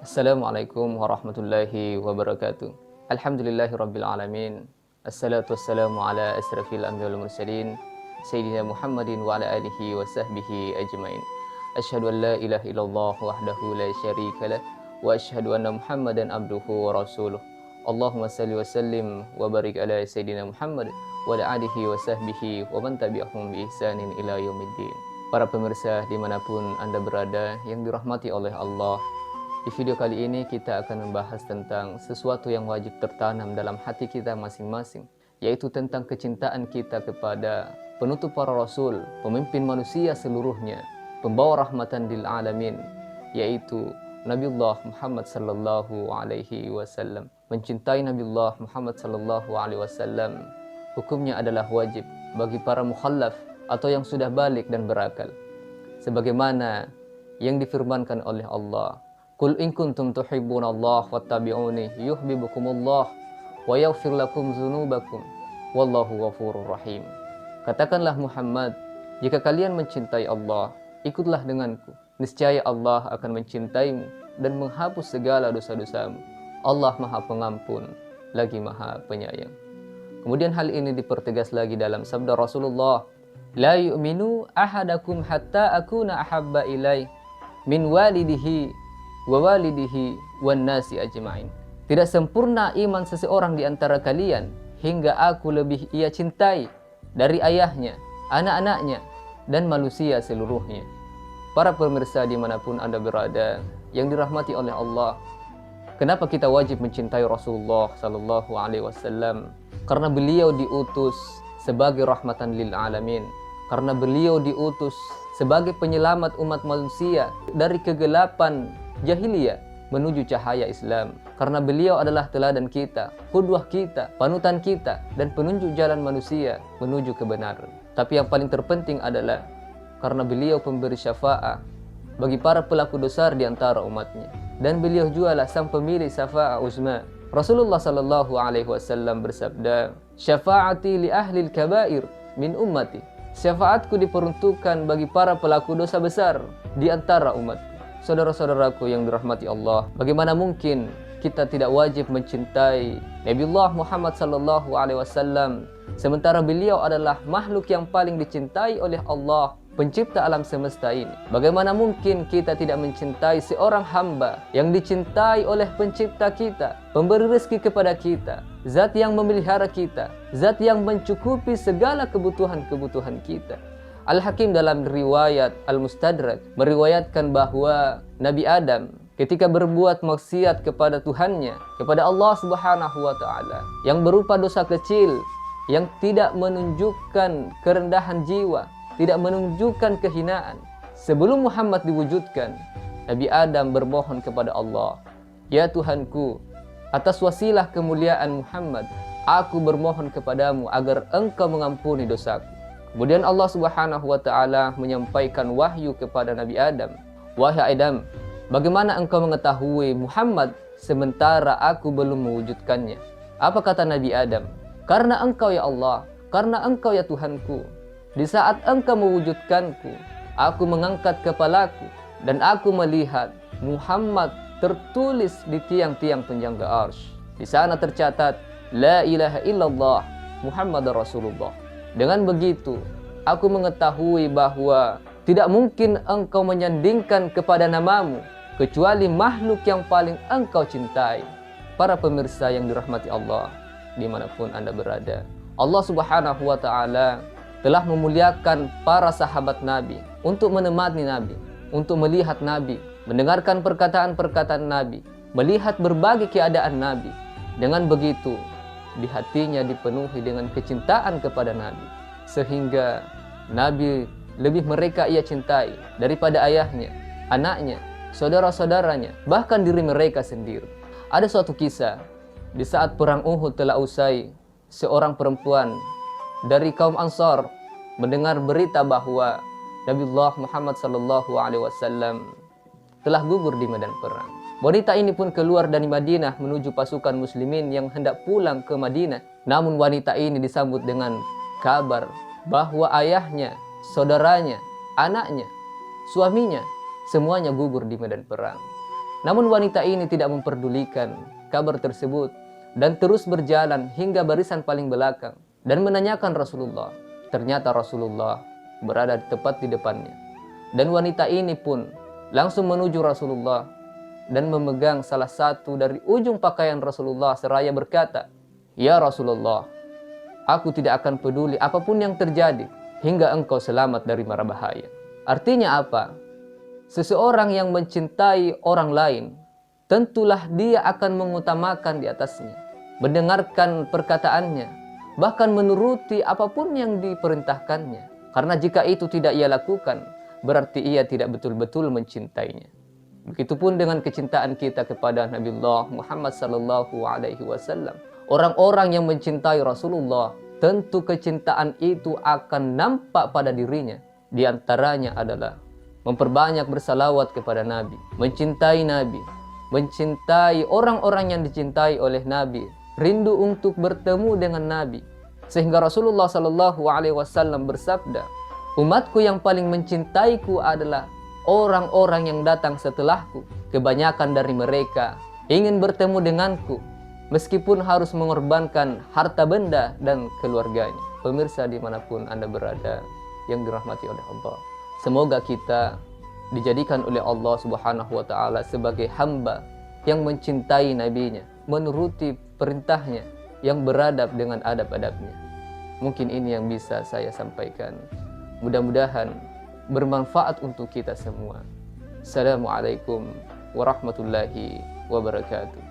Assalamualaikum warahmatullahi wabarakatuh. Alhamdulillahirabbil alamin. Assalatu wassalamu ala asrafil anbiya'i wal mursalin sayyidina Muhammadin wa ala alihi wa sahbihi ajmain. Asyhadu an la ilaha illallah wahdahu la syarika lah wa asyhadu anna Muhammadan abduhu wa rasuluh. Allahumma salli wa sallim wa barik ala sayyidina Muhammad wa ala alihi wa sahbihi wa man tabi'ahum bi ihsanin ila yaumiddin. Para pemirsa dimanapun Anda berada yang dirahmati oleh Allah, di video kali ini kita akan membahas tentang sesuatu yang wajib tertanam dalam hati kita masing-masing, yaitu tentang kecintaan kita kepada penutup para rasul, pemimpin manusia seluruhnya, pembawa rahmatan lil alamin, yaitu Nabiullah Muhammad sallallahu alaihi wasallam. Mencintai Nabiullah Muhammad sallallahu alaihi wasallam hukumnya adalah wajib bagi para mukhallaf atau yang sudah balik dan berakal. Sebagaimana yang difirmankan oleh Allah, Qul in kuntum tuhibbunallah wattabi'uni yuhibbukumullah wa yaghfir lakum dzunubakum wallahu ghafurur rahim. Katakanlah Muhammad, jika kalian mencintai Allah, ikutlah denganku. Niscaya Allah akan mencintaimu dan menghapus segala dosa-dosamu. Allah Maha Pengampun lagi Maha Penyayang. Kemudian hal ini dipertegas lagi dalam sabda Rasulullah, La yu'minu ahadakum hatta akuna ahabba ilaih min walidihi wa walidihi wan nasi ajma'in. Tidak sempurna iman seseorang di antara kalian hingga aku lebih ia cintai dari ayahnya, anak-anaknya, dan manusia seluruhnya. Para pemirsa dimanapun Anda berada yang dirahmati oleh Allah, kenapa kita wajib mencintai Rasulullah sallallahu alaihi wasallam? Karena beliau diutus sebagai rahmatan lil alamin, karena beliau diutus sebagai penyelamat umat manusia dari kegelapan jahiliyah menuju cahaya Islam. Karena beliau adalah teladan kita, qudwah kita, panutan kita, dan penunjuk jalan manusia menuju kebenaran. Tapi yang paling terpenting adalah karena beliau pemberi syafaat bagi para pelaku dosa di antara umatnya. Dan beliau jualah sang pemilik syafaat uzma. Rasulullah sallallahu alaihi wasallam bersabda, "Syafaati li ahlil kabair min ummati." Syafaatku diperuntukkan bagi para pelaku dosa besar di antara umatku. Saudara-saudaraku yang dirahmati Allah, bagaimana mungkin kita tidak wajib mencintai Nabiullah Muhammad sallallahu alaihi wasallam sementara beliau adalah makhluk yang paling dicintai oleh Allah, pencipta alam semesta ini? Bagaimana mungkin kita tidak mencintai seorang hamba yang dicintai oleh pencipta kita, pemberi rezeki kepada kita, zat yang memelihara kita, zat yang mencukupi segala kebutuhan-kebutuhan kita? Al-Hakim dalam riwayat Al-Mustadrak meriwayatkan bahwa Nabi Adam ketika berbuat maksiat kepada Tuhannya, kepada Allah Subhanahu wa taala, yang berupa dosa kecil yang tidak menunjukkan kerendahan jiwa, tidak menunjukkan kehinaan. Sebelum Muhammad diwujudkan, Nabi Adam bermohon kepada Allah, "Ya Tuhanku, atas wasilah kemuliaan Muhammad, aku bermohon kepadamu agar Engkau mengampuni dosaku." Kemudian Allah Subhanahu wa taala menyampaikan wahyu kepada Nabi Adam, "Wahai Adam, bagaimana engkau mengetahui Muhammad sementara aku belum mewujudkannya?" Apa kata Nabi Adam? "Karena engkau ya Allah, karena engkau ya Tuhanku. Di saat engkau mewujudkanku, aku mengangkat kepalaku dan aku melihat Muhammad tertulis di tiang-tiang penjangga arsy. Di sana tercatat, La ilaha illallah Muhammadar Rasulullah. Dengan begitu, aku mengetahui bahwa tidak mungkin engkau menyandingkan kepada namamu kecuali makhluk yang paling engkau cintai." Para pemirsa yang dirahmati Allah dimanapun Anda berada, Allah Subhanahu wa ta'ala telah memuliakan para sahabat Nabi untuk menemani Nabi, untuk melihat Nabi, mendengarkan perkataan-perkataan Nabi, melihat berbagai keadaan Nabi. Dengan begitu, di hatinya dipenuhi dengan kecintaan kepada Nabi, sehingga Nabi lebih mereka ia cintai daripada ayahnya, anaknya, saudara-saudaranya, bahkan diri mereka sendiri. Ada suatu kisah, di saat perang Uhud telah usai, seorang perempuan dari kaum Ansar mendengar berita bahwa Nabiullah Muhammad sallallahu alaihi wasallam telah gugur di medan perang. Wanita ini pun keluar dari Madinah menuju pasukan muslimin yang hendak pulang ke Madinah. Namun wanita ini disambut dengan kabar bahwa ayahnya, saudaranya, anaknya, suaminya, semuanya gugur di medan perang. Namun wanita ini tidak memperdulikan kabar tersebut dan terus berjalan hingga barisan paling belakang dan menanyakan Rasulullah. Ternyata Rasulullah berada tepat di depannya. Dan wanita ini pun langsung menuju Rasulullah dan memegang salah satu dari ujung pakaian Rasulullah seraya berkata, "Ya Rasulullah, aku tidak akan peduli apapun yang terjadi hingga engkau selamat dari mara bahaya." Artinya apa? Seseorang yang mencintai orang lain, tentulah dia akan mengutamakan di atasnya, mendengarkan perkataannya, bahkan menuruti apapun yang diperintahkannya. Karena jika itu tidak ia lakukan, berarti ia tidak betul-betul mencintainya. Begitupun dengan kecintaan kita kepada Nabiullah Muhammad sallallahu alaihi wasallam. Orang-orang yang mencintai Rasulullah, tentu kecintaan itu akan nampak pada dirinya. Di antaranya adalah memperbanyak bersalawat kepada Nabi, mencintai Nabi, mencintai orang-orang yang dicintai oleh Nabi, rindu untuk bertemu dengan Nabi. Sehingga Rasulullah sallallahu alaihi wasallam bersabda, "Umatku yang paling mencintaiku adalah orang-orang yang datang setelahku. Kebanyakan dari mereka ingin bertemu denganku, meskipun harus mengorbankan harta benda dan keluarganya." Pemirsa dimanapun Anda berada yang dirahmati oleh Allah, semoga kita dijadikan oleh Allah Subhanahu wa Ta'ala sebagai hamba yang mencintai Nabi-Nya, menuruti perintahnya, yang beradab dengan adab-adabnya. Mungkin ini yang bisa saya sampaikan. Mudah-mudahan bermanfaat untuk kita semua. Assalamualaikum warahmatullahi wabarakatuh.